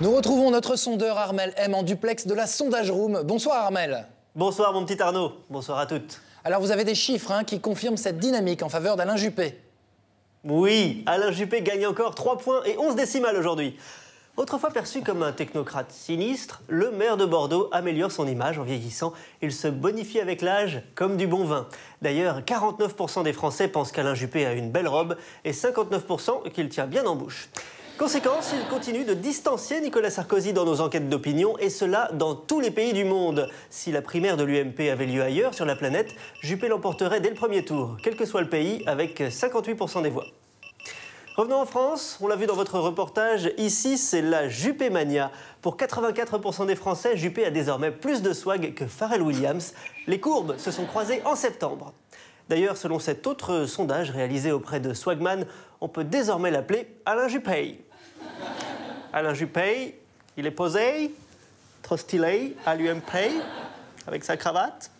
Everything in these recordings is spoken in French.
Nous retrouvons notre sondeur Armel M en duplex de la Sondage Room. Bonsoir Armel. Bonsoir mon petit Arnaud, bonsoir à toutes. Alors vous avez des chiffres qui confirment cette dynamique en faveur d'Alain Juppé. Oui, Alain Juppé gagne encore 3 points et 11 décimales aujourd'hui. Autrefois perçu comme un technocrate sinistre, le maire de Bordeaux améliore son image en vieillissant. Il se bonifie avec l'âge comme du bon vin. D'ailleurs, 49% des Français pensent qu'Alain Juppé a une belle robe et 59% qu'il tient bien en bouche. Conséquence, il continue de distancier Nicolas Sarkozy dans nos enquêtes d'opinion, et cela dans tous les pays du monde. Si la primaire de l'UMP avait lieu ailleurs sur la planète, Juppé l'emporterait dès le premier tour, quel que soit le pays, avec 58% des voix. Revenons en France, on l'a vu dans votre reportage, ici c'est la Juppémania. Pour 84% des Français, Juppé a désormais plus de swag que Pharrell Williams. Les courbes se sont croisées en septembre. D'ailleurs, selon cet autre sondage réalisé auprès de Swagman, on peut désormais l'appeler Alain Juppé. Alain Juppé, il est posé, trop stylé, à l'UMP, avec sa cravate.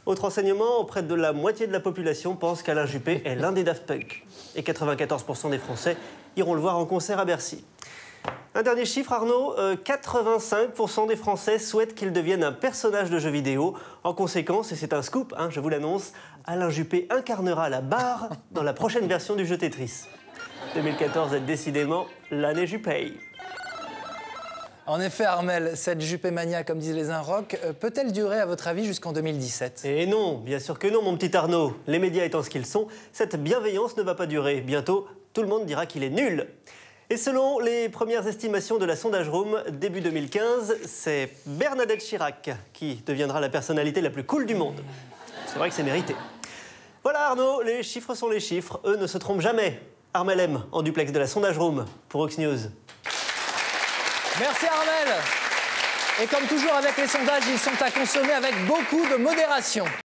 Autre enseignement, auprès de la moitié de la population pense qu'Alain Juppé est l'un des Daft Punk. Et 94% des Français iront le voir en concert à Bercy. Un dernier chiffre, Arnaud, 85% des Français souhaitent qu'il devienne un personnage de jeu vidéo. En conséquence, et c'est un scoop, je vous l'annonce, Alain Juppé incarnera la barre dans la prochaine version du jeu Tetris. 2014 est décidément l'année Juppé. En effet, Armel, cette Juppémania, comme disent les Inrocks, peut-elle durer, à votre avis, jusqu'en 2017 ? Et non, bien sûr que non, mon petit Arnaud. Les médias étant ce qu'ils sont, cette bienveillance ne va pas durer. Bientôt, tout le monde dira qu'il est nul. Et selon les premières estimations de la Sondage Room, début 2015, c'est Bernadette Chirac qui deviendra la personnalité la plus cool du monde. C'est vrai que c'est mérité. Voilà Arnaud, les chiffres sont les chiffres, eux ne se trompent jamais. Armel M, en duplex de la Sondage Room, pour Ox News. Merci Armel. Et comme toujours avec les sondages, ils sont à consommer avec beaucoup de modération.